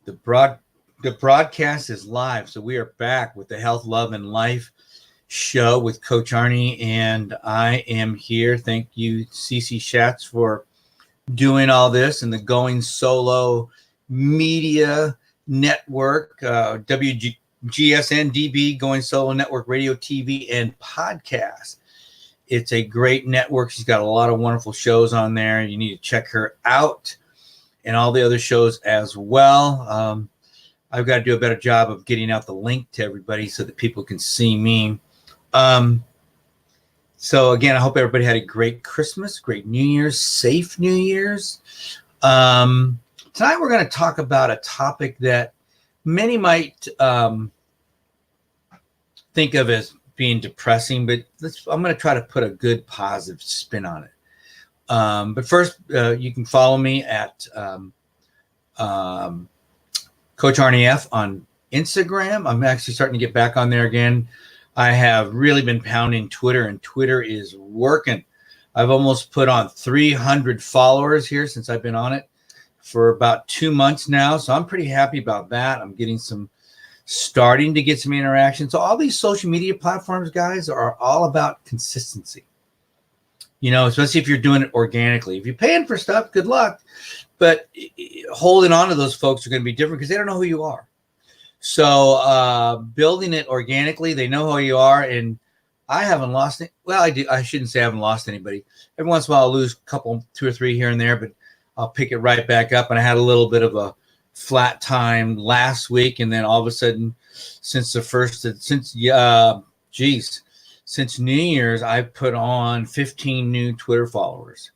The broadcast is live, so we are back with the Health, Love, and Life show with Coach Arnie, and I am here. Thank you, CC Schatz, for doing all this, and the Going Solo Media Network, WGSN-DB, Going Solo Network, radio, TV, and podcast. It's a great network. She's got a lot of wonderful shows on there. You need to check her out and all the other shows as well. I've got to do a better job of getting out the link to everybody so that people can see me. So again, I hope everybody had a great Christmas, great New Year's, safe New Year's. Tonight we're going to talk about a topic that many might think of as being depressing, but I'm going to try to put a good positive spin on it. But first, you can follow me at Coach Arnie F on Instagram. I'm actually starting to get back on there again. I have really been pounding Twitter, and Twitter is working. I've almost put on 300 followers here since I've been on it for about 2 months now. So I'm pretty happy about that. I'm starting to get some interaction. So all these social media platforms, guys, are all about consistency. You know, especially if you're doing it organically. If you're paying for stuff, good luck. But holding on to those folks are going to be different because they don't know who you are. So building it organically, they know who you are. And I haven't lost it. Well, I do. I shouldn't say I haven't lost anybody. Every once in a while, I'll lose a couple, 2 or 3 here and there, but I'll pick it right back up. And I had a little bit of a flat time last week. And then all of a sudden, since New Year's, I've put on 15 new Twitter followers.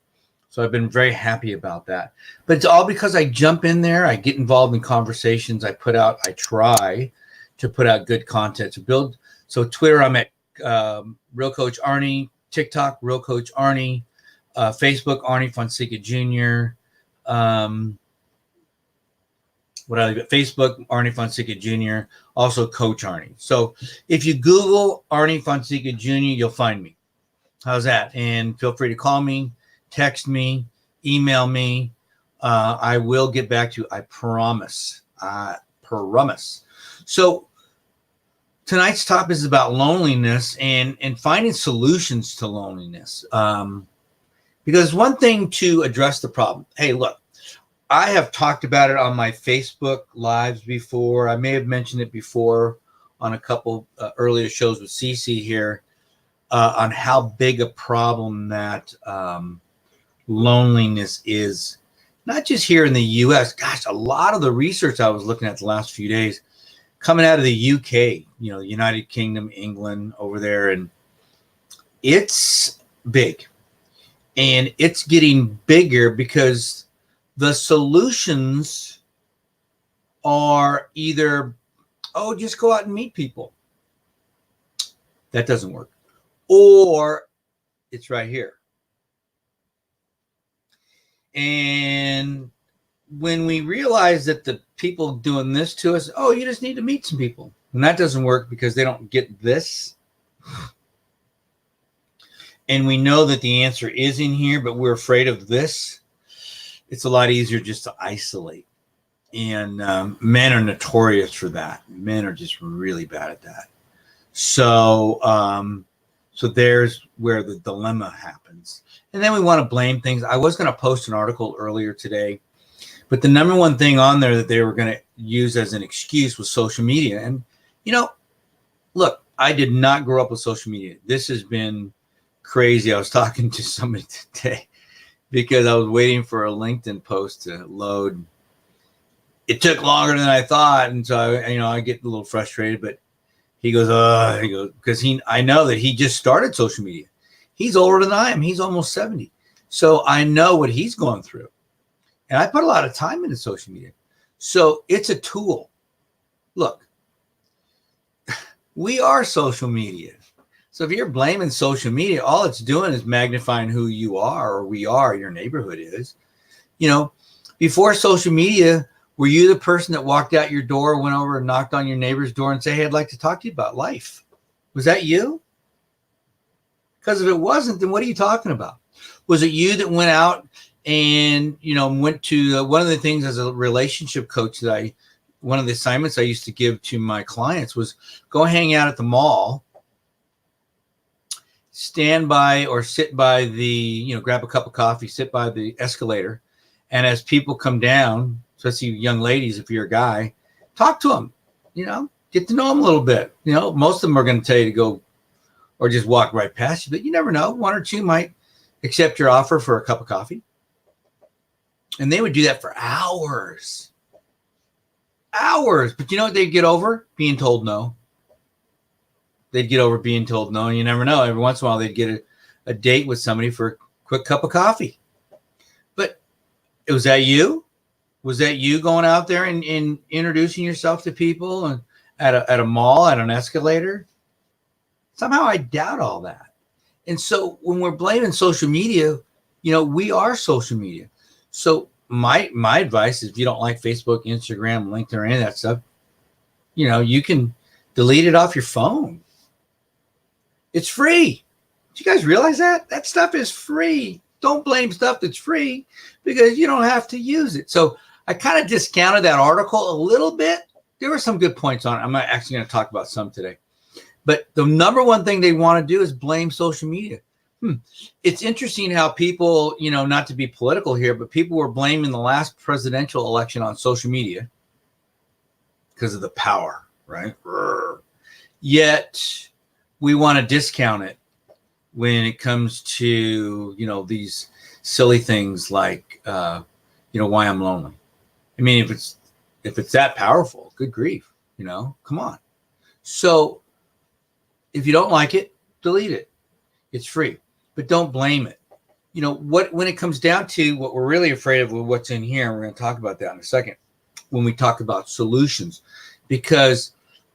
So I've been very happy about that. But it's all because I jump in there. I get involved in conversations. I try to put out good content to build. So Twitter, I'm at Real Coach Arnie. TikTok, Real Coach Arnie. Facebook, Arnie Fonseca Jr. Facebook, Arnie Fonseca Jr., also Coach Arnie. So if you Google Arnie Fonseca Jr., you'll find me. How's that? And feel free to call me, text me, email me. I will get back to you. I promise. I promise. So tonight's topic is about loneliness and finding solutions to loneliness. Because one thing to address the problem. Hey, look. I have talked about it on my Facebook lives before. I may have mentioned it before on a couple earlier shows with CC here on how big a problem that loneliness is, not just here in the U.S. Gosh, a lot of the research I was looking at the last few days coming out of the UK, United Kingdom, England, over there, and it's big. And it's getting bigger because the solutions are either, just go out and meet people. That doesn't work. Or it's right here. And when we realize that the people doing this to us, you just need to meet some people. And that doesn't work because they don't get this. And we know that the answer is in here, but we're afraid of this. It's a lot easier just to isolate. And men are notorious for that. Men are just really bad at that. So there's where the dilemma happens. And then we want to blame things. I was going to post an article earlier today, but the number one thing on there that they were going to use as an excuse was social media. And, look, I did not grow up with social media. This has been crazy. I was talking to somebody today, because I was waiting for a LinkedIn post to load. It took longer than I thought. And so, I get a little frustrated, but he goes, because I know that he just started social media. He's older than I am. He's almost 70. So I know what he's going through. And I put a lot of time into social media. So it's a tool. Look, we are social media. So if you're blaming social media, all it's doing is magnifying who you are, or we are, your neighborhood is. Before social media, were you the person that walked out your door, went over and knocked on your neighbor's door and say, hey, I'd like to talk to you about life? Was that you? Because if it wasn't, then what are you talking about? Was it you that went out and, went to one of the things as a relationship coach that I one of the assignments I used to give to my clients was go hang out at the mall, stand by or sit by the, grab a cup of coffee, sit by the escalator. And as people come down, especially young ladies, if you're a guy, talk to them, get to know them a little bit. Most of them are going to tell you to go or just walk right past you, but you never know. One or two might accept your offer for a cup of coffee. And they would do that for hours. But you know what they'd get over? Being told no. They'd get over being told no, and you never know. Every once in a while, they'd get a date with somebody for a quick cup of coffee. But was that you? Was that you going out there and introducing yourself to people and at a mall, at an escalator? Somehow I doubt all that. And so when we're blaming social media, we are social media. So my advice is, if you don't like Facebook, Instagram, LinkedIn, or any of that stuff, you can delete it off your phone. It's free. Do you guys realize that? That stuff is free. Don't blame stuff that's free because you don't have to use it. So I kind of discounted that article a little bit. There were some good points on it. I'm actually going to talk about some today. But the number one thing they want to do is blame social media. It's interesting how people, not to be political here, but people were blaming the last presidential election on social media because of the power, right? Yet we want to discount it when it comes to, these silly things like, why I'm lonely. I mean, if it's that powerful, good grief, come on. So if you don't like it, delete it. It's free, but don't blame it. When it comes down to what we're really afraid of with what's in here, and we're going to talk about that in a second when we talk about solutions, because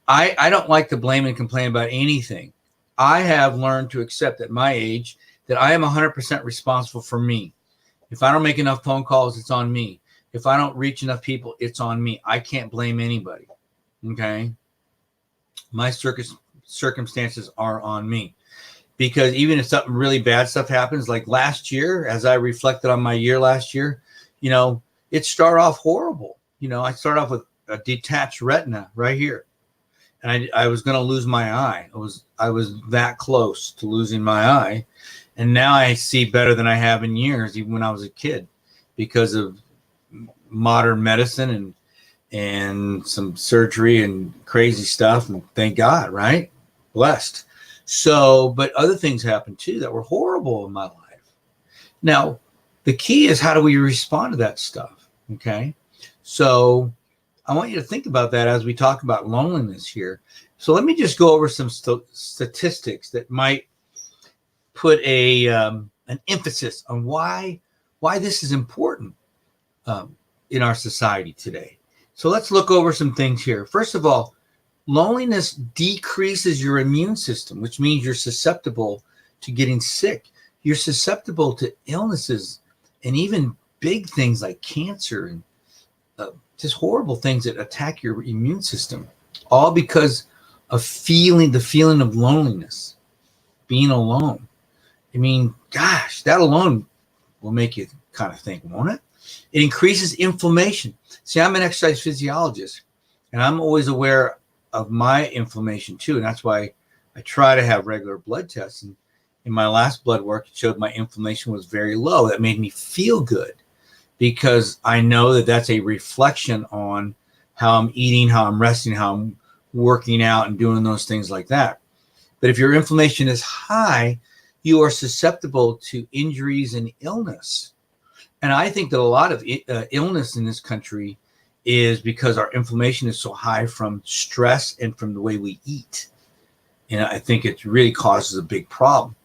I don't like to blame and complain about anything. I have learned to accept at my age that I am 100% responsible for me. If I don't make enough phone calls, it's on me. If I don't reach enough people, it's on me. I can't blame anybody. Okay. My circumstances are on me, because even if something really bad stuff happens, like last year, as I reflected on my year last year, it started off horrible. I started off with a detached retina right here. And I was going to lose my eye. I was that close to losing my eye. And now I see better than I have in years, even when I was a kid, because of modern medicine and some surgery and crazy stuff. And thank God, right? Blessed. So, but other things happened too that were horrible in my life. Now, the key is, how do we respond to that stuff? Okay. So I want you to think about that as we talk about loneliness here. So let me just go over some statistics that might put an emphasis on why this is important in our society today. So let's look over some things here. First of all, loneliness decreases your immune system, which means you're susceptible to getting sick. You're susceptible to illnesses and even big things like cancer and just horrible things that attack your immune system, all because of the feeling of loneliness, being alone. I mean, gosh, that alone will make you kind of think, won't it? It increases inflammation. See, I'm an exercise physiologist, and I'm always aware of my inflammation too. And that's why I try to have regular blood tests. And in my last blood work, it showed my inflammation was very low. That made me feel good, because I know that that's a reflection on how I'm eating, how I'm resting, how I'm working out and doing those things like that. But if your inflammation is high, you are susceptible to injuries and illness. And I think that a lot of illness in this country is because our inflammation is so high from stress and from the way we eat. And I think it really causes a big problem.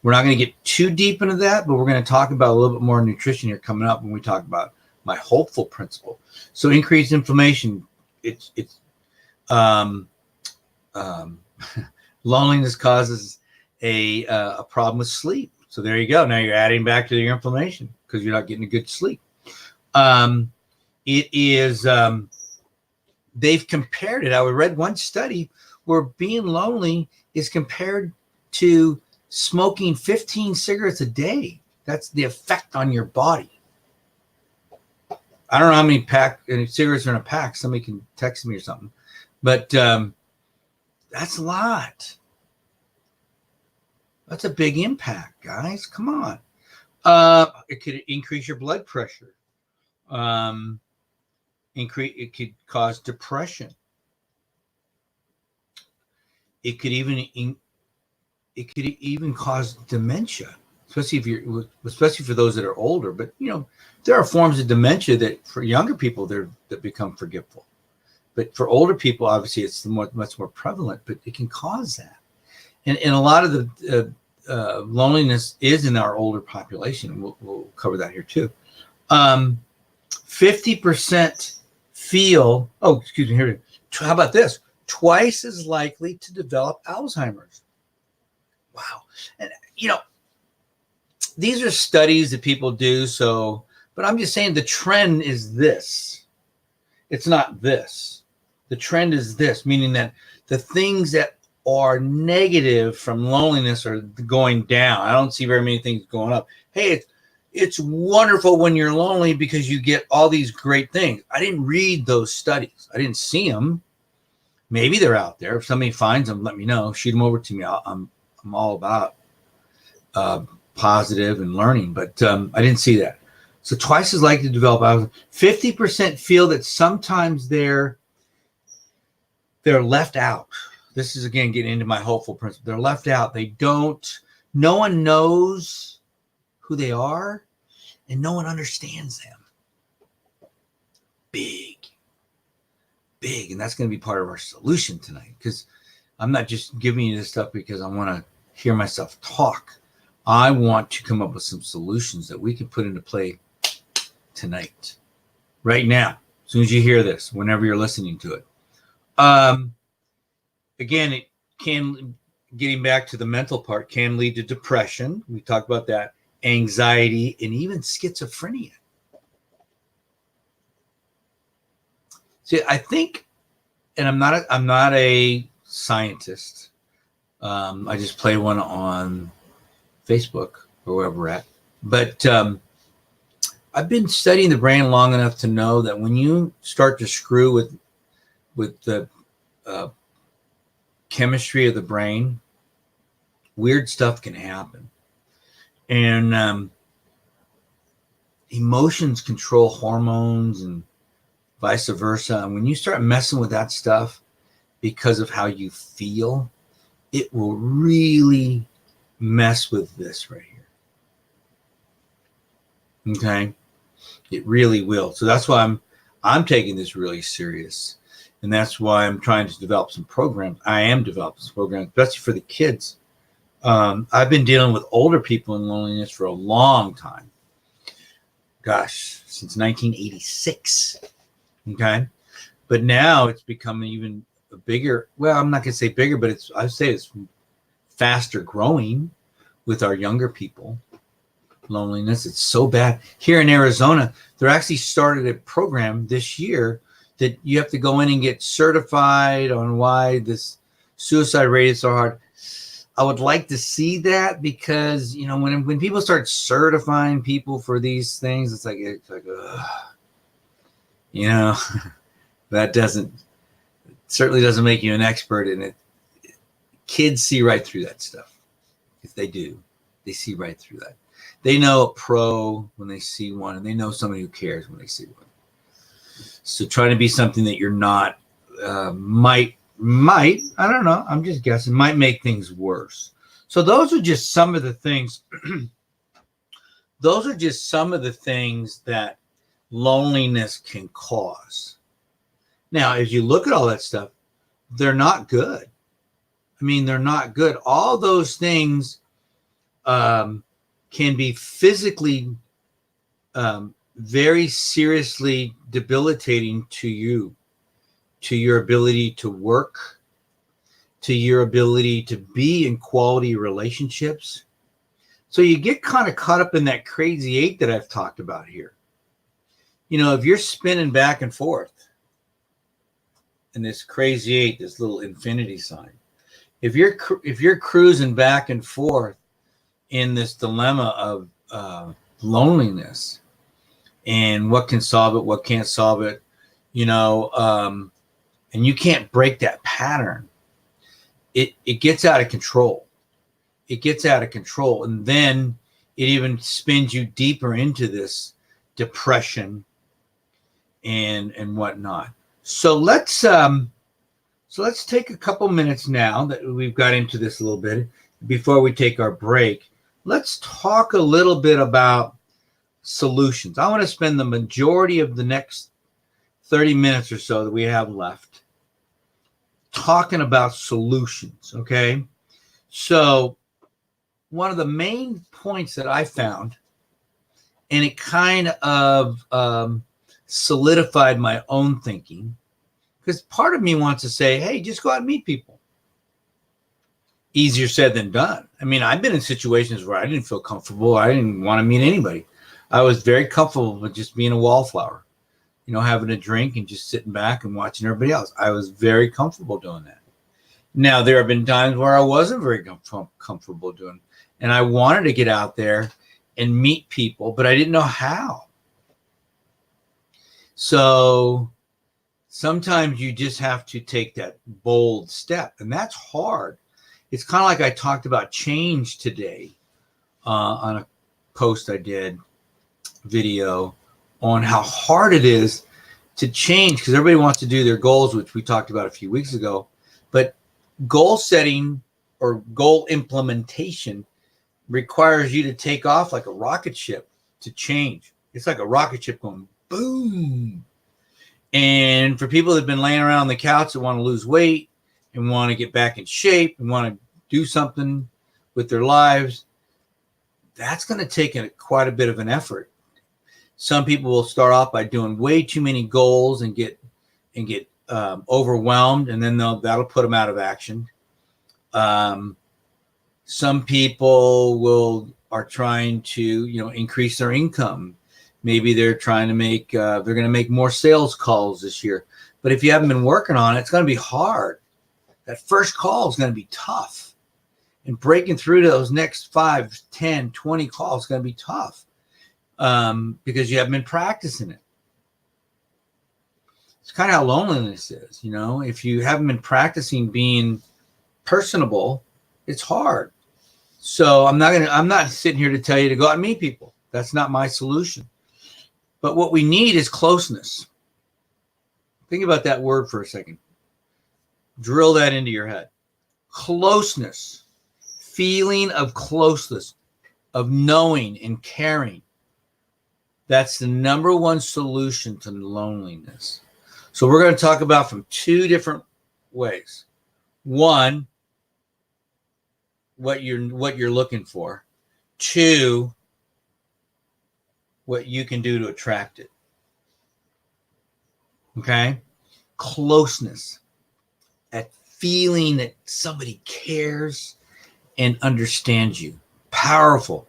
We're not going to get too deep into that, but we're going to talk about a little bit more nutrition here coming up when we talk about my hopeful principle. So increased inflammation, loneliness causes a problem with sleep. So there you go. Now you're adding back to your inflammation because you're not getting a good sleep. It is, they've compared it. I read one study where being lonely is compared to smoking 15 cigarettes a day. That's the effect on your body. I don't know how many cigarettes are in a pack. Somebody can text me or something. But that's a lot. That's a big impact, guys. Come on. It could increase your blood pressure. It could cause depression. It could even cause dementia, especially for those that are older. But there are forms of dementia that for younger people that become forgetful. But for older people, obviously, it's much more prevalent. But it can cause that, and a lot of the loneliness is in our older population. We'll cover that here too. 50% feel. Oh, excuse me. Here. How about this? Twice as likely to develop Alzheimer's. Wow. And these are studies that people do. So, but I'm just saying the trend is this. It's not this. The trend is this, meaning that the things that are negative from loneliness are going down. I don't see very many things going up. Hey, it's wonderful when you're lonely because you get all these great things. I didn't read those studies. I didn't see them. Maybe they're out there. If somebody finds them, let me know. Shoot them over to me. I'm all about positive and learning, but I didn't see that. So twice as likely to develop. 50% feel that sometimes they're left out. This is again getting into my hopeful principle. They're left out. No one knows who they are, and no one understands them. Big. And that's going to be part of our solution tonight, because I'm not just giving you this stuff because I want to hear myself talk. I want to come up with some solutions that we can put into play tonight, right now, as soon as you hear this, whenever you're listening to it. Again, it can, getting back to the mental part, can lead to depression. We talked about that, anxiety, and even schizophrenia. See, I think, and I'm not a scientist. I just play one on Facebook or wherever we're at. But I've been studying the brain long enough to know that when you start to screw with the chemistry of the brain, weird stuff can happen. And emotions control hormones and vice versa. And when you start messing with that stuff because of how you feel, it will really mess with this right here. Okay? It really will. So that's why I'm taking this really serious. And that's why I'm trying to develop some programs. I am developing some programs, especially for the kids. I've been dealing with older people in loneliness for a long time. Gosh, since 1986. Okay. But now it's become even a bigger, well, I'm not going to say bigger, but I'd say it's faster growing with our younger people. Loneliness, it's so bad. Here in Arizona, they actually started a program this year that you have to go in and get certified on why this suicide rate is so hard. I would like to see that, because when people start certifying people for these things, it's like that certainly doesn't make you an expert in it. Kids see right through that stuff. If they do, they see right through that. They know a pro when they see one, and they know somebody who cares when they see one. So trying to be something that you're not might, I don't know, I'm just guessing, might make things worse. So those are just some of the things. Those are just some of the things that loneliness can cause. Now, as you look at all that stuff, they're not good. I mean, they're not good. All those things can be physically very seriously debilitating to you, to your ability to work, to your ability to be in quality relationships. So you get kind of caught up in that crazy eight that I've talked about here. If you're spinning back and forth in this crazy eight, this little infinity sign, if you're cruising back and forth in this dilemma of loneliness, and what can solve it, what can't solve it, and you can't break that pattern. It gets out of control. It gets out of control, and then it even spins you deeper into this depression and whatnot. So let's take a couple minutes now that we've got into this a little bit before we take our break. Let's talk a little bit about solutions. I want to spend the majority of the next 30 minutes or so that we have left talking about solutions, okay? So one of the main points that I found, and it kind of solidified my own thinking, because part of me wants to say, hey, just go out and meet people. Easier said than done. I mean, I've been in situations where I didn't feel comfortable. I didn't want to meet anybody. I was very comfortable with just being a wallflower, having a drink and just sitting back and watching everybody else. I was very comfortable doing that. Now, there have been times where I wasn't very comfortable doing it, and I wanted to get out there and meet people, but I didn't know how. So sometimes you just have to take that bold step, and that's hard. It's kind of like I talked about change today on a post I did, video, on how hard it is to change, because everybody wants to do their goals, which we talked about a few weeks ago. But goal setting or goal implementation requires you to take off like a rocket ship to change. It's like a rocket ship going boom. And for people that have been laying around on the couch that want to lose weight and want to get back in shape and want to do something with their lives, that's going to take quite a bit of an effort. Some people will start off by doing way too many goals and get overwhelmed, and then that'll put them out of action. Some people are trying to increase their income. Maybe they're trying to they're going to make more sales calls this year. But if you haven't been working on it, it's going to be hard. That first call is going to be tough. And breaking through to those next 5, 10, 20 calls is going to be tough because you haven't been practicing it. It's kind of how loneliness is, If you haven't been practicing being personable, it's hard. So I'm not sitting here to tell you to go out and meet people. That's not my solution. But what we need is closeness. Think about that word for a second. Drill that into your head. Closeness. Feeling of closeness, of knowing and caring. That's the number one solution to loneliness. So we're going to talk about from two different ways. One, what you're looking for. Two, what you can do to attract it. Okay? Closeness. That feeling that somebody cares and understands you. Powerful.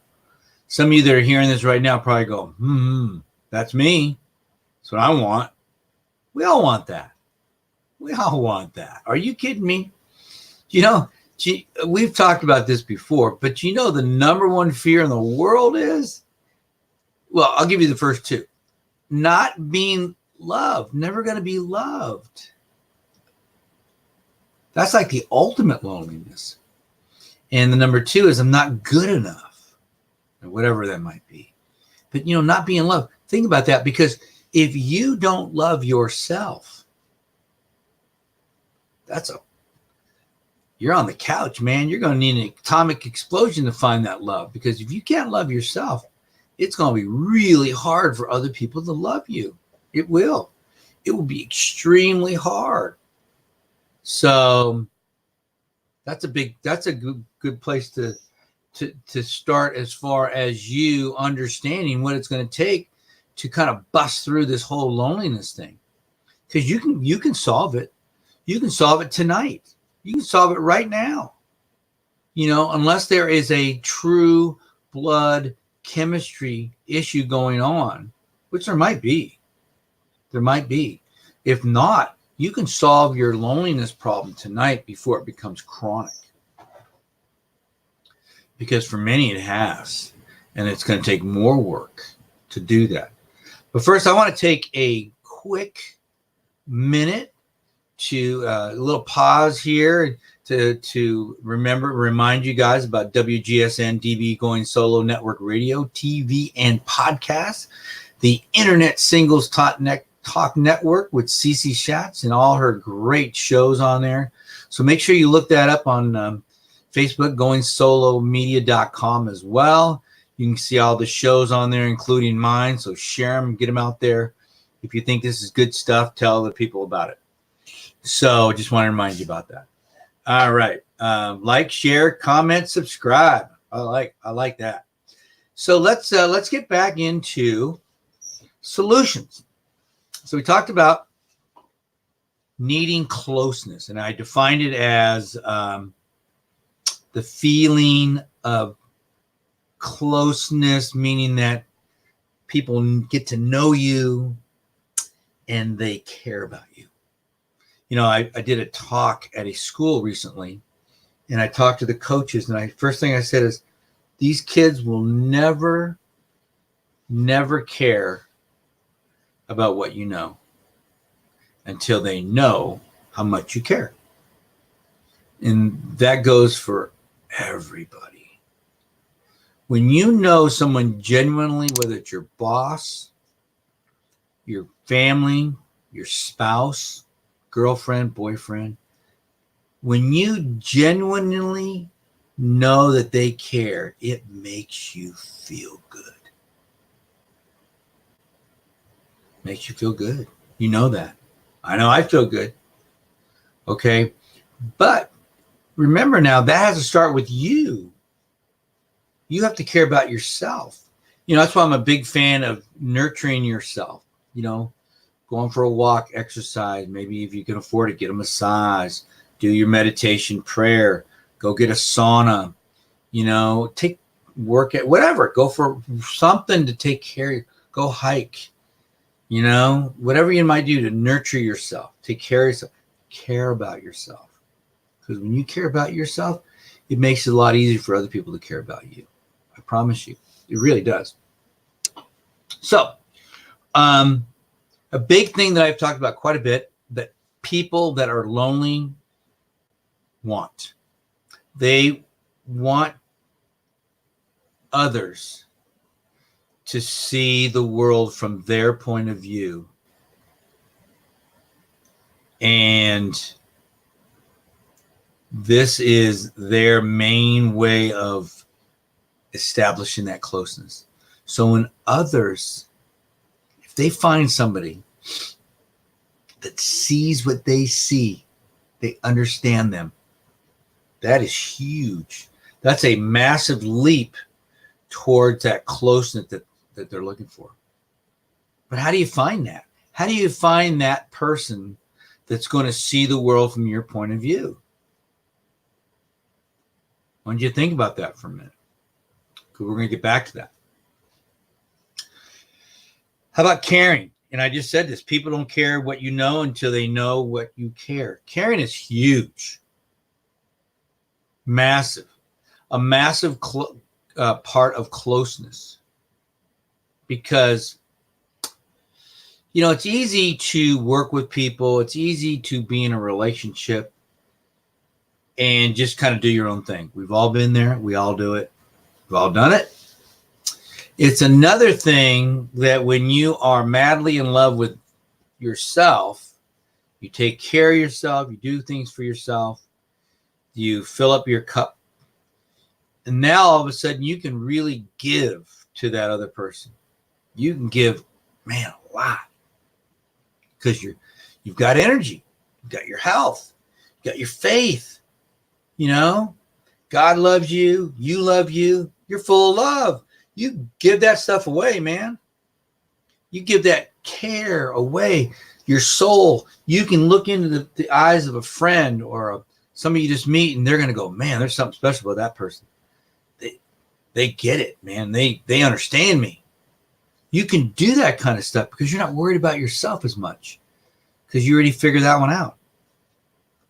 Some of you that are hearing this right now probably go, that's me. That's what I want. We all want that. We all want that. Are you kidding me? We've talked about this before, but the number one fear in the world is, well, I'll give you the first two. Not being loved. Never going to be loved. That's like the ultimate loneliness. And the number two is I'm not good enough, or whatever that might be. But, not being loved. Think about that, because if you don't love yourself, you're on the couch, man. You're going to need an atomic explosion to find that love, because if you can't love yourself, it's going to be really hard for other people to love you. It will. It will be extremely hard. So that's a good place to start as far as you understanding what it's going to take to kind of bust through this whole loneliness thing. Because you can solve it. You can solve it tonight. You can solve it right now. Unless there is a true blood chemistry issue going on, which there might be. There might be. If not, you can solve your loneliness problem tonight before it becomes chronic. Because for many it has, and it's going to take more work to do that. But first, I want to take a quick minute to a little pause here to remind you guys about WGSN-DB Going Solo Network Radio, TV, and podcast, the Internet Singles Talk Network with Cece Schatz and all her great shows on there. So make sure you look that up on Facebook, goingsolomedia.com as well. You can see all the shows on there, including mine. So share them, get them out there. If you think this is good stuff, tell other people about it. So just want to remind you about that. All right. Like, share, comment, subscribe. I like that. So let's get back into solutions. So we talked about needing closeness, and I defined it as the feeling of closeness, meaning that people get to know you and they care about you. You know, I did a talk at a school recently, and I talked to the coaches, and first thing I said is, these kids will never care about what you know until they know how much you care. And that goes for everybody. When you know someone genuinely, whether it's your boss, your family, your spouse, girlfriend, boyfriend, when you genuinely know that they care, it makes you feel good. Makes you feel good. You know that. I know I feel good. Okay. But remember now, that has to start with you. You have to care about yourself. You know, that's why I'm a big fan of nurturing yourself. You know, going for a walk, exercise, maybe if you can afford it, get a massage, do your meditation, prayer, go get a sauna, you know, work at whatever, go for something to take care of you, go hike, you know, whatever you might do to nurture yourself, take care of yourself, care about yourself. Because when you care about yourself, it makes it a lot easier for other people to care about you. I promise you, it really does. So, a big thing that I've talked about quite a bit that people that are lonely want. They want others to see the world from their point of view. And this is their main way of establishing that closeness. So when others, if they find somebody that sees what they see, they understand them, that is huge. That's a massive leap towards that closeness that they're looking for. But how do you find that? How do you find that person that's going to see the world from your point of view? Why don't you think about that for a minute? Because we're going to get back to that. How about caring? And I just said this. People don't care what you know until they know what you care. Caring is huge. Massive. A massive part of closeness. Because, you know, it's easy to work with people. It's easy to be in a relationship and just kind of do your own thing. We've all been there. We all do it. We've all done it. It's another thing that when you are madly in love with yourself, you take care of yourself, you do things for yourself, you fill up your cup, and now all of a sudden you can really give to that other person. You can give, man, a lot, because you've got energy, you've got your health, you've got your faith. You know, God loves you, you love you, you're full of love. You give that stuff away, man. You give that care away. Your soul, you can look into the eyes of a friend or somebody you just meet, and they're going to go, man, there's something special about that person. They get it, man. They understand me. You can do that kind of stuff because you're not worried about yourself as much because you already figured that one out.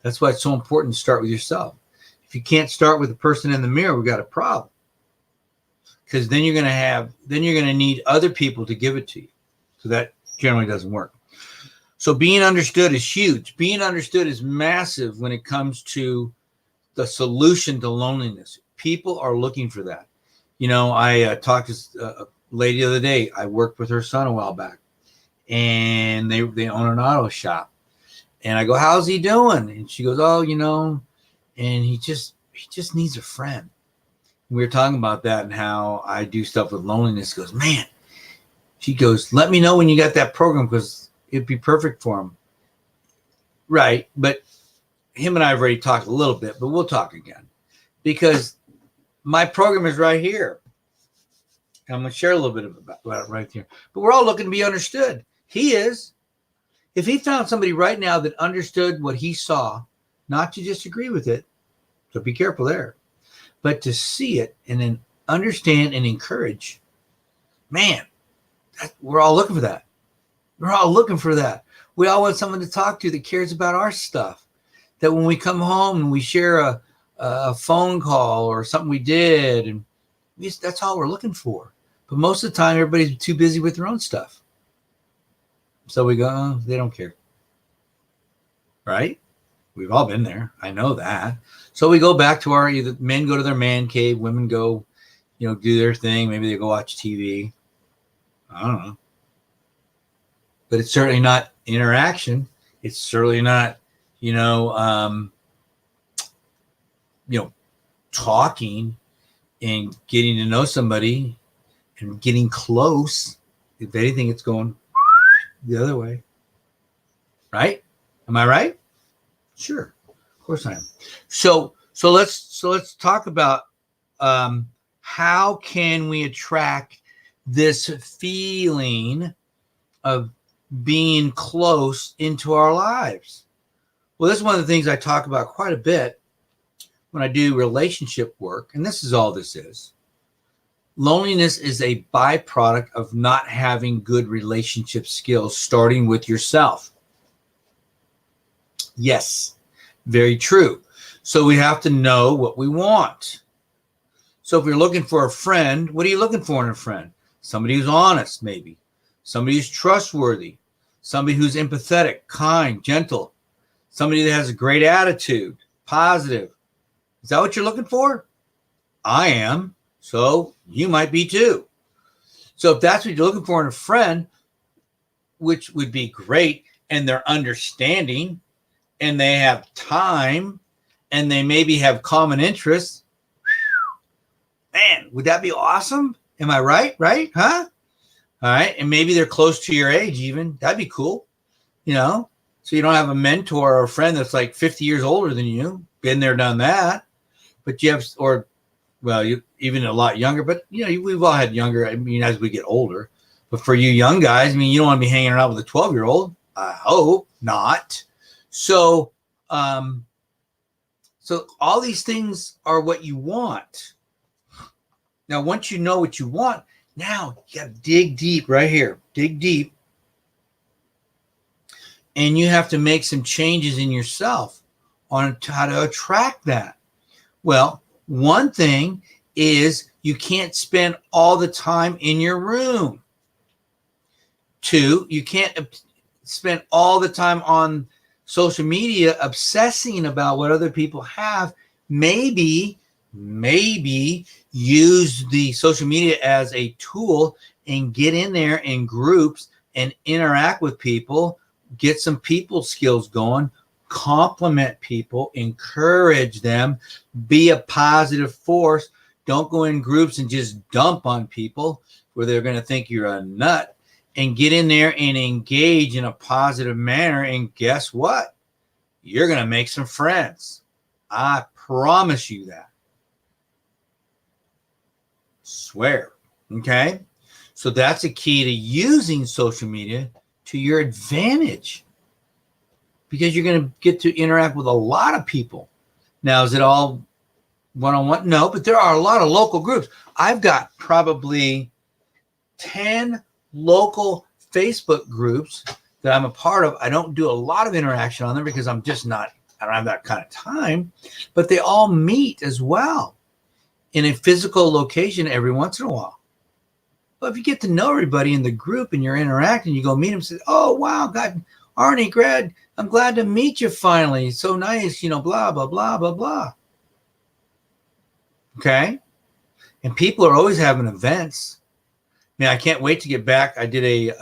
That's why it's so important to start with yourself. If you can't start with the person in the mirror, we've got a problem. Because then you're going to need other people to give it to you. So that generally doesn't work. So being understood is huge. Being understood is massive when it comes to the solution to loneliness. People are looking for that. I talked to a lady the other day. I worked with her son a while back, and they own an auto shop. And I go, how's he doing? And she goes, oh, and he just needs a friend. We were talking about that and how I do stuff with loneliness. She goes, man, she goes, let me know when you got that program because it'd be perfect for him. Right. But him and I have already talked a little bit, but we'll talk again because my program is right here. And I'm going to share a little bit about it right here. But we're all looking to be understood. He is. If he found somebody right now that understood what he saw, not to just agree with it, so be careful there, but to see it and then understand and encourage, man, we're all looking for that. We're all looking for that. We all want someone to talk to that cares about our stuff, that when we come home and we share a phone call or something we did, and that's all we're looking for. But most of the time, everybody's too busy with their own stuff. So we go, oh, they don't care. Right? We've all been there. I know that. So we go back to either men go to their man cave, women go, do their thing. Maybe they go watch TV. I don't know. But it's certainly not interaction. It's certainly not, talking and getting to know somebody and getting close. If anything, it's going the other way. Right? Am I right? Sure. Of course I am. So let's talk about how can we attract this feeling of being close into our lives. Well, this is one of the things I talk about quite a bit when I do relationship work, and this is all this is. Loneliness is a byproduct of not having good relationship skills, starting with yourself. Yes, very true. So we have to know what we want. So if you're looking for a friend, what are you looking for in a friend? Somebody who's honest, maybe. Somebody who's trustworthy. Somebody who's empathetic, kind, gentle. Somebody that has a great attitude, positive. Is that what you're looking for? I am. So you might be too. So if that's what you're looking for in a friend, which would be great, and they're understanding, and they have time, and they maybe have common interests, man, would that be awesome? Am I right? Right? Huh? All right. And maybe they're close to your age even. That'd be cool. So you don't have a mentor or a friend that's like 50 years older than you. Been there, done that. But you have, you even a lot younger, but we've all had younger, as we get older. But for you young guys, you don't want to be hanging around with a 12-year-old. I hope not. So all these things are what you want. Now, once you know what you want, now you got to dig deep right here. Dig deep. And you have to make some changes in yourself on how to attract that. Well, one thing is you can't spend all the time in your room. 2, you can't spend all the time on social media obsessing about what other people have. Maybe use the social media as a tool and get in there in groups and interact with people, get some people skills going, compliment people, encourage them, be a positive force. Don't go in groups and just dump on people where they're going to think you're a nut, and get in there and engage in a positive manner. And guess what? You're going to make some friends. I promise you that. Swear. Okay. So that's a key to using social media to your advantage, because you're going to get to interact with a lot of people. Now, is it all one-on-one? No, but there are a lot of local groups. I've got probably 10 local Facebook groups that I'm a part of. I don't do a lot of interaction on them because I don't have that kind of time, but they all meet as well in a physical location every once in a while. But if you get to know everybody in the group and you're interacting, you go meet them, say, oh, wow, God, Arnie, Grad, I'm glad to meet you finally. It's so nice, blah, blah, blah, blah, blah. Okay? And people are always having events. Man, I can't wait to get back. I did a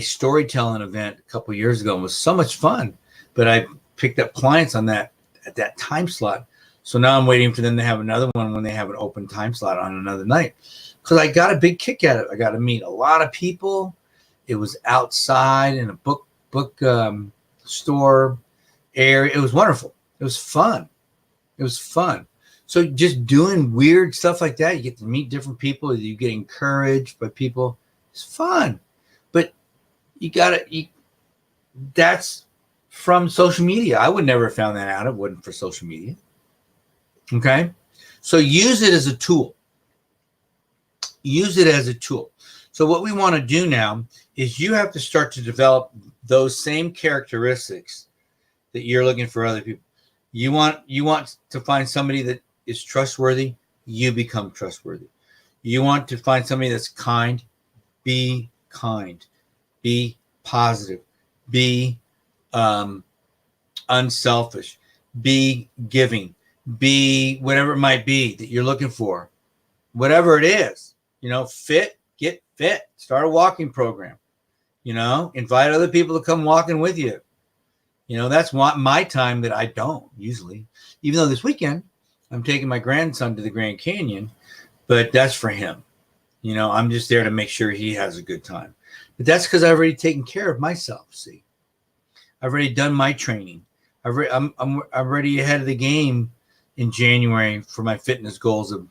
storytelling event a couple of years ago. It was so much fun, but I picked up clients on that at that time slot. So now I'm waiting for them to have another one when they have an open time slot on another night, because I got a big kick at it. I got to meet a lot of people. It was outside in a book store area. It was wonderful. It was fun. So just doing weird stuff like that, you get to meet different people. You get encouraged by people. It's fun. But that's from social media. I would never have found that out if it wasn't for social media. Okay? So use it as a tool. So what we want to do now is you have to start to develop those same characteristics that you're looking for other people. You want to find somebody that is trustworthy, you become trustworthy. You want to find somebody that's kind, be kind. Be positive. Be unselfish. Be giving. Be whatever it might be that you're looking for. Whatever it is, fit, get fit. Start a walking program. Invite other people to come walking with you. That's my time that I don't usually. Even though this weekend I'm taking my grandson to the Grand Canyon, but that's for him. I'm just there to make sure he has a good time. But that's because I've already taken care of myself. See, I've already done my training. I'm already ahead of the game in January for my fitness goals of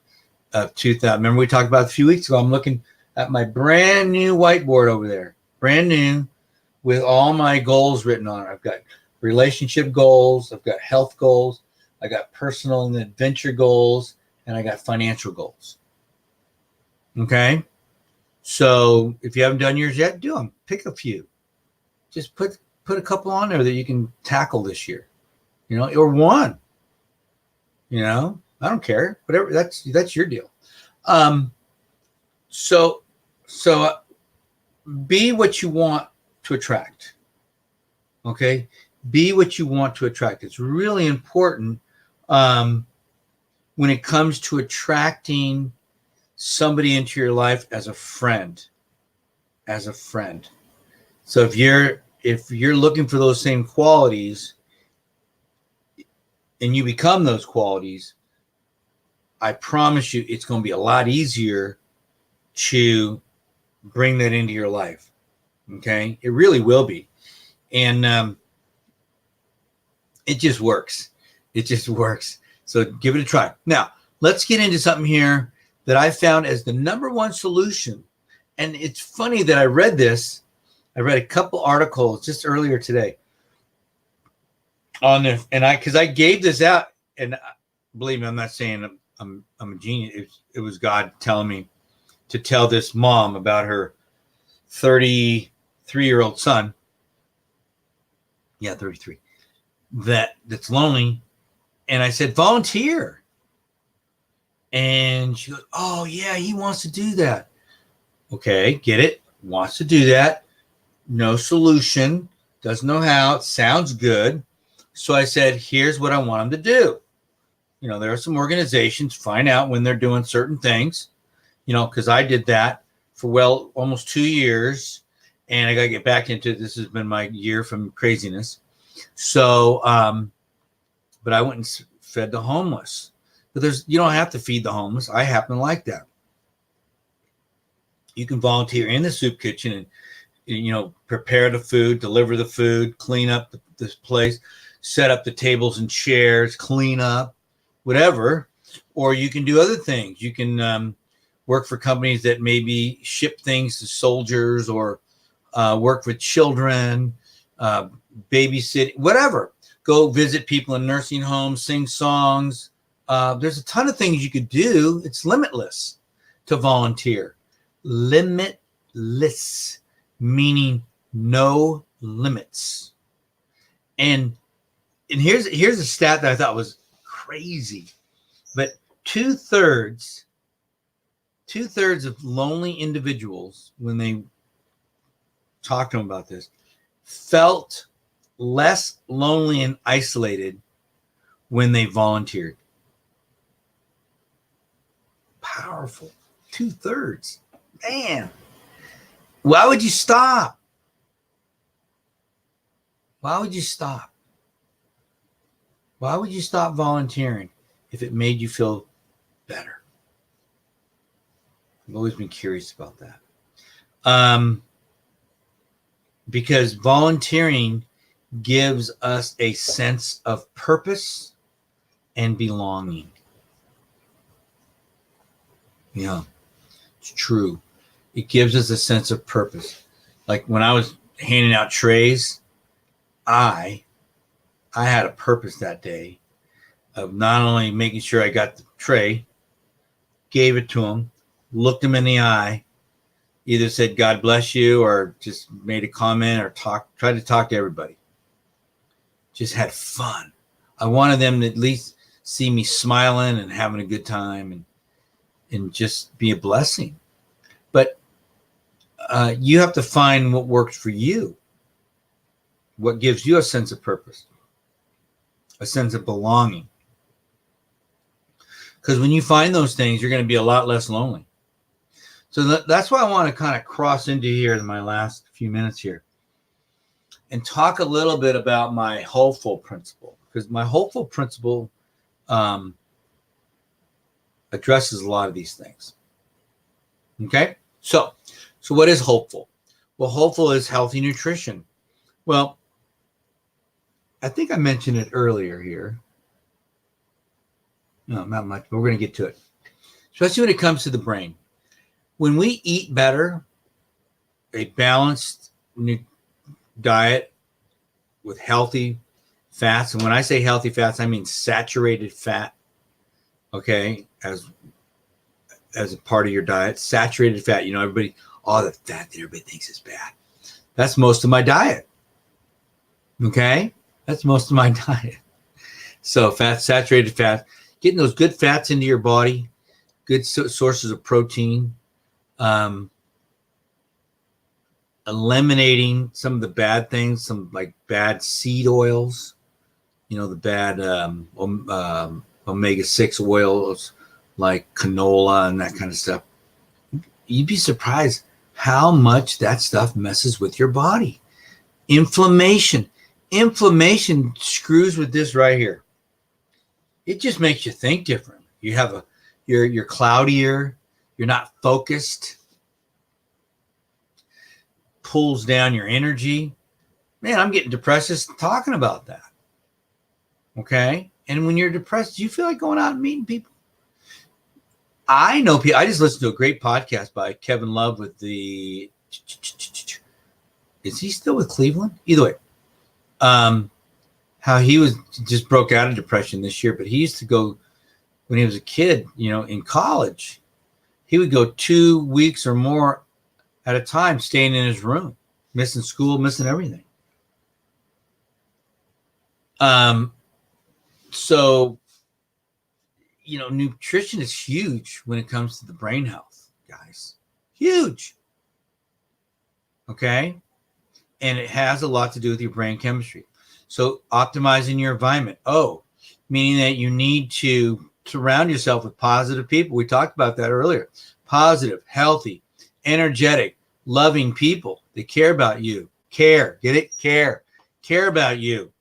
2000. Remember we talked about it a few weeks ago. I'm looking at my brand new whiteboard over there, brand new, with all my goals written on it. I've got relationship goals. I've got health goals. I got personal and adventure goals, and I got financial goals. Okay. So if you haven't done yours yet, do them. Pick a few. Just put a couple on there that you can tackle this year, or one. I don't care. Whatever. That's your deal. So be what you want to attract. Okay. Be what you want to attract. It's really important when it comes to attracting somebody into your life as a friend. So if you're looking for those same qualities and you become those qualities, I promise you it's going to be a lot easier to bring that into your life. Okay? It really will be. And it just works. So give it a try. Now, let's get into something here that I found as the number one solution. And it's funny that I read this. I read a couple articles just earlier today on this, and because I gave this out, and believe me, I'm not saying I'm a genius. It was God telling me to tell this mom about her 33-year-old son. Yeah, 33. That's lonely. And I said, volunteer. And she goes, oh, yeah, he wants to do that. Okay, get it. Wants to do that. No solution. Doesn't know how. It sounds good. So I said, here's what I want him to do. There are some organizations, find out when they're doing certain things, because I did that for, almost 2 years. And I got to get back into it. This has been my year from craziness. So, but I went and fed the homeless. But you don't have to feed the homeless. I happen to like that. You can volunteer in the soup kitchen and, prepare the food, deliver the food, clean up this place, set up the tables and chairs, clean up, whatever. Or you can do other things. You can work for companies that maybe ship things to soldiers, or work with children, babysit, whatever. Go visit people in nursing homes, sing songs. There's a ton of things you could do. It's limitless to volunteer. Limitless, meaning no limits. And here's a stat that I thought was crazy. But 2/3 2/3 of lonely individuals, when they talked to them about this, felt less lonely and isolated when they volunteered. Powerful. 2/3. Man, why would you stop? Why would you stop? Why would you stop volunteering if it made you feel better? I've always been curious about that. Because volunteering gives us a sense of purpose and belonging. Yeah, it's true. It gives us a sense of purpose. Like when I was handing out trays, I had a purpose that day of not only making sure I got the tray, gave it to them, looked them in the eye, either said God bless you or just made a comment or tried to talk to everybody. Just had fun. I wanted them to at least see me smiling and having a good time and just be a blessing. But you have to find what works for you, what gives you a sense of purpose, a sense of belonging. Because when you find those things, you're going to be a lot less lonely. So that's why I want to kind of cross into here in my last few minutes here and talk a little bit about my hopeful principle. Because my hopeful principle addresses a lot of these things. Okay? So what is hopeful? Well, hopeful is healthy nutrition. Well, I think I mentioned it earlier here. No, not much, but we're going to get to it. Especially when it comes to the brain. When we eat better, a balanced diet with healthy fats, and when I say healthy fats, I mean saturated fat, okay, as a part of your diet. Saturated fat, everybody, all the fat that everybody thinks is bad. That's most of my diet, okay? That's most of my diet. So saturated fat, getting those good fats into your body, good sources of protein, eliminating some of the bad things, some like bad seed oils, the bad omega-6 oils like canola and that kind of stuff. You'd be surprised how much that stuff messes with your body. Inflammation screws with this right here. It just makes you think different. You're cloudier. You're not focused. Pulls down your energy. Man, I'm getting depressed just talking about that. Okay? And when you're depressed, do you feel like going out and meeting people? I know people. I just listened to a great podcast by Kevin Love with the... Is he still with Cleveland? Either way. How he was just broke out of depression this year, but he used to go when he was a kid, in college. He would go 2 weeks or more at a time staying in his room, missing school, missing everything. So, nutrition is huge when it comes to the brain health, guys. Huge. Okay? And it has a lot to do with your brain chemistry. So optimizing your environment. Meaning that you need to surround yourself with positive people. We talked about that earlier. Positive, healthy, energetic, loving people that care about you. Care. Get it? Care. Care about you.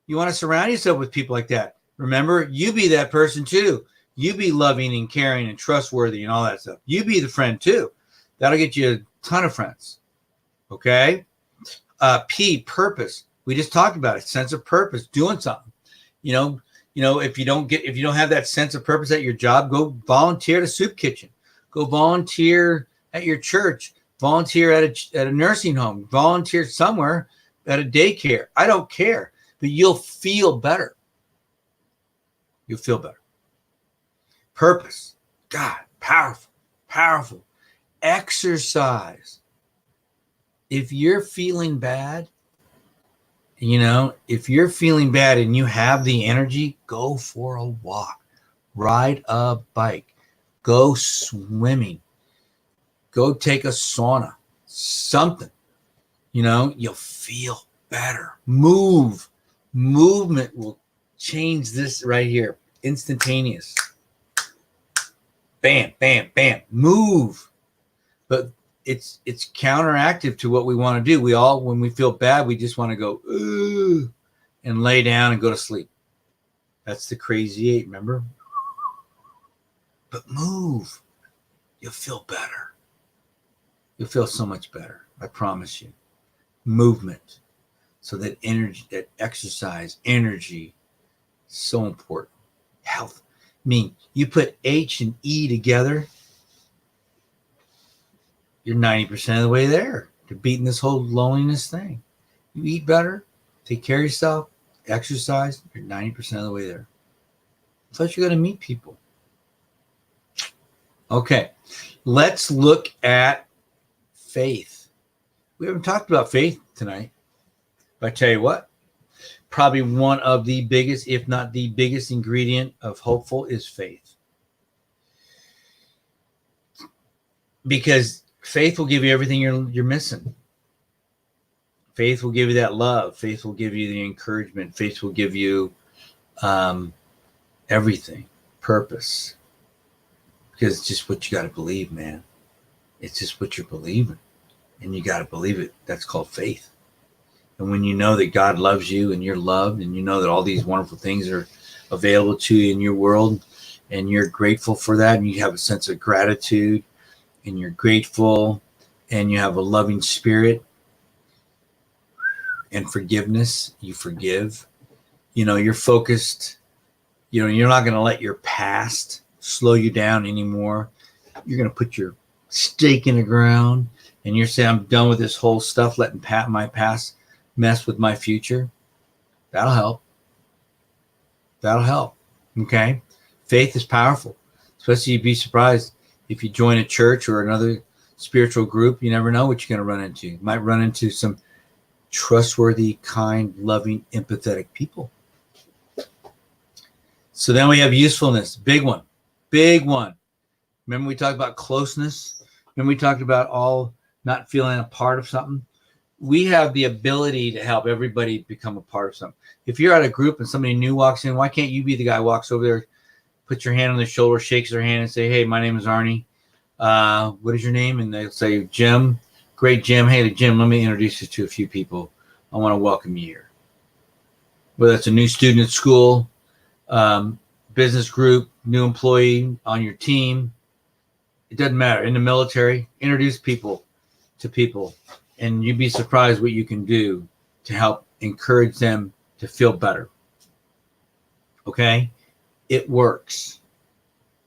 You want to surround yourself with people like that. Remember, you be that person too. You be loving and caring and trustworthy and all that stuff. You be the friend too. That'll get you a ton of friends. Okay? P, purpose. We just talked about it. Sense of purpose, doing something. If you don't have that sense of purpose at your job, go volunteer at a soup kitchen. Go volunteer at your church. Volunteer at a nursing home. Volunteer somewhere at a daycare. I don't care, but you'll feel better. You'll feel better. Purpose. God, powerful, powerful. Exercise. If you're feeling bad, if you're feeling bad and you have the energy, go for a walk, ride a bike, Go swimming. Go take a sauna. Something. You'll feel better. Move. Movement will change this right here. Instantaneous. Bam, bam, bam. Move. But it's counteractive to what we want to do. We all, when we feel bad, we just want to go, ooh, and lay down and go to sleep. That's the crazy eight, remember? But move. You'll feel better. You'll feel so much better. I promise you. Movement. So that energy, that exercise, energy, so important. Health. I mean, you put H and E together, you're 90% of the way there to beating this whole loneliness thing. You eat better, take care of yourself, exercise, you're 90% of the way there. Plus, you're going to meet people. Okay, let's look at faith. We haven't talked about faith tonight, but I tell you what, probably one of the biggest, if not the biggest ingredient of hopeful is faith. Because faith will give you everything you're missing. Faith will give you that love. Faith will give you the encouragement. Faith will give you everything, purpose. Because it's just what you got to believe, man. It's just what you're believing. And you got to believe it. That's called faith. And when you know that God loves you and you're loved, and you know that all these wonderful things are available to you in your world, and you're grateful for that, and you have a sense of gratitude, and you're grateful, and you have a loving spirit and forgiveness, you forgive, you're focused, you're not going to let your past slow you down anymore. You're going to put your stake in the ground, and you're saying, I'm done with this whole stuff, letting my past mess with my future. That'll help. Okay. Faith is powerful, especially you'd be surprised if you join a church or another spiritual group. You never know what you're going to run into. You might run into some trustworthy, kind, loving, empathetic people. So then we have usefulness. Big one. Remember we talked about closeness? Remember we talked about all not feeling a part of something? We have the ability to help everybody become a part of something. If you're at a group and somebody new walks in, why can't you be the guy who walks over there, put your hand on their shoulder, shakes their hand and say, hey, my name is Arnie. What is your name? And they'll say, Jim. Great, Jim. Hey, Jim, let me introduce you to a few people. I want to welcome you here. Whether it's a new student at school, business group, new employee on your team, it doesn't matter. In the military, introduce people to people, and you'd be surprised what you can do to help encourage them to feel better. Okay? It works.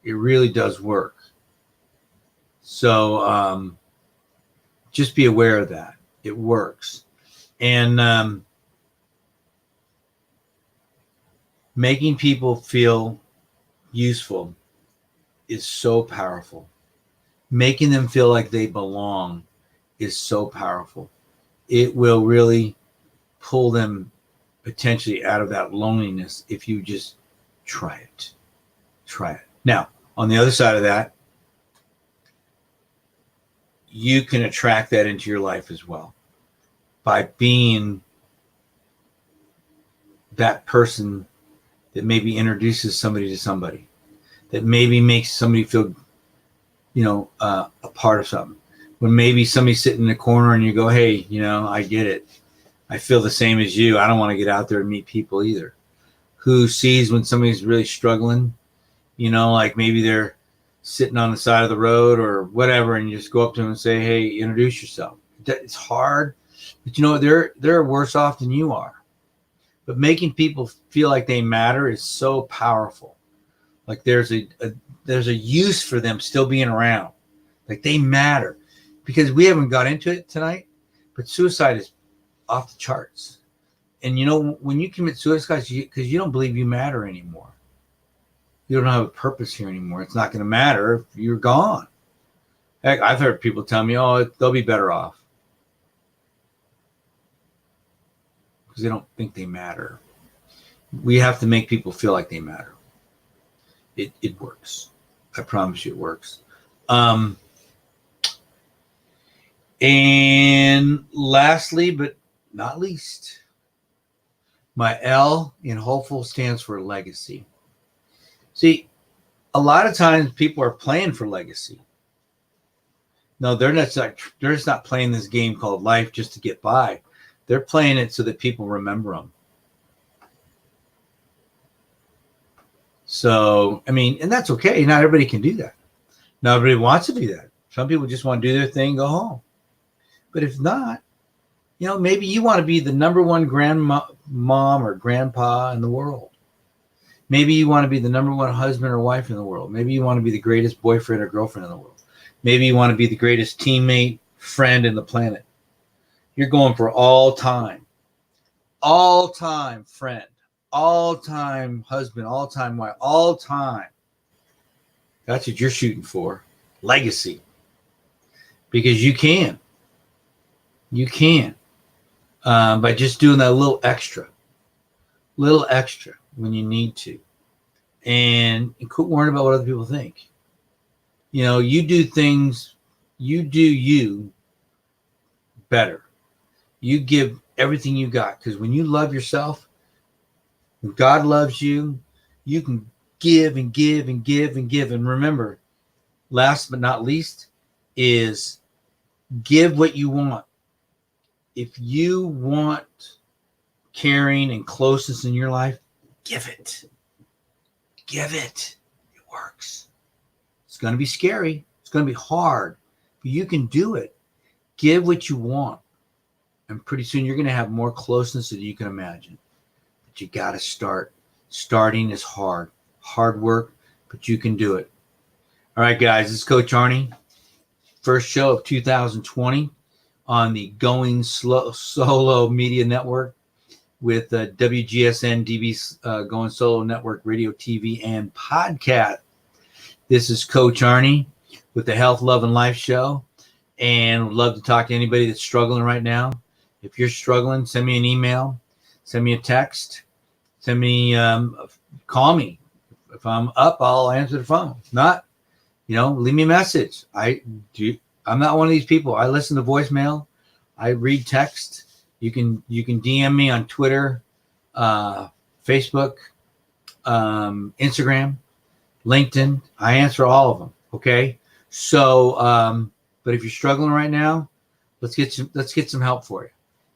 It really does work. So just be aware of that. It works. And making people feel useful is so powerful. Making them feel like they belong is so powerful. It will really pull them potentially out of that loneliness if you just try it. Now, on the other side of that, you can attract that into your life as well by being that person that maybe introduces somebody to somebody, that maybe makes somebody feel, a part of something. When maybe somebody's sitting in the corner and you go, hey, I get it. I feel the same as you. I don't want to get out there and meet people either. Who sees when somebody's really struggling, like maybe they're sitting on the side of the road or whatever, and you just go up to them and say, hey, introduce yourself. It's hard, but they're worse off than you are. But making people feel like they matter is so powerful. Like there's a use for them still being around. Like they matter. Because we haven't got into it tonight, but suicide is off the charts. And when you commit suicide, because you don't believe you matter anymore. You don't have a purpose here anymore. It's not going to matter if you're gone. Heck, I've heard people tell me, oh, they'll be better off. Because they don't think they matter. We have to make people feel like they matter. It works. I promise you it works. And lastly, but not least, my L in hopeful stands for legacy. See, a lot of times people are playing for legacy. No, they're just not playing this game called life just to get by. They're playing it so that people remember them. So, I mean, and that's okay. Not everybody can do that. Not everybody wants to do that. Some people just want to do their thing, go home. But if not, maybe you want to be the number one grandmom or grandpa in the world. Maybe you want to be the number one husband or wife in the world. Maybe you want to be the greatest boyfriend or girlfriend in the world. Maybe you want to be the greatest teammate, friend in the planet. You're going for all-time friend, all-time husband, all-time wife, all-time. That's what you're shooting for. Legacy. Because you can. You can. By just doing that little extra when you need to. And quit worrying about what other people think. You do things, you do you better. You give everything you got. Because when you love yourself, when God loves you, you can give and give and give and give. And remember, last but not least, is give what you want. If you want caring and closeness in your life, give it. Give it. It works. It's going to be scary. It's going to be hard, but you can do it. Give what you want. And pretty soon you're going to have more closeness than you can imagine. But you got to start. Starting is hard. Hard work, but you can do it. All right, guys, this is Coach Arnie. First show of 2020 on the Going Solo Media Network with WGSN-DB Going Solo Network Radio, TV, and podcast. This is Coach Arnie with the Health, Love, and Life Show, and would love to talk to anybody that's struggling right now. If you're struggling, send me an email, send me a text, send me, call me. If I'm up, I'll answer the phone. If not, leave me a message. I'm not one of these people. I listen to voicemail. I read text. You can DM me on Twitter, Facebook, Instagram, LinkedIn. I answer all of them. Okay. So, but if you're struggling right now, let's get some help for you.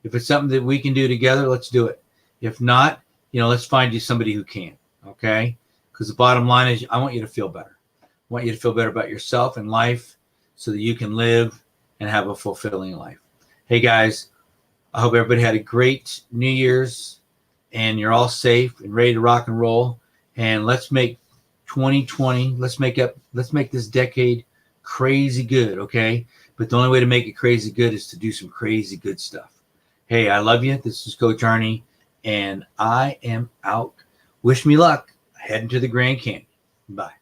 If it's something that we can do together, let's do it. If not, let's find you somebody who can. Okay. Because the bottom line is, I want you to feel better. I want you to feel better about yourself and life so that you can live and have a fulfilling life. Hey, guys, I hope everybody had a great New Year's and you're all safe and ready to rock and roll. And let's make 2020, let's make this decade crazy good, okay? But the only way to make it crazy good is to do some crazy good stuff. Hey, I love you. This is Coach Arnie, and I am out. Wish me luck heading to the Grand Canyon. Bye.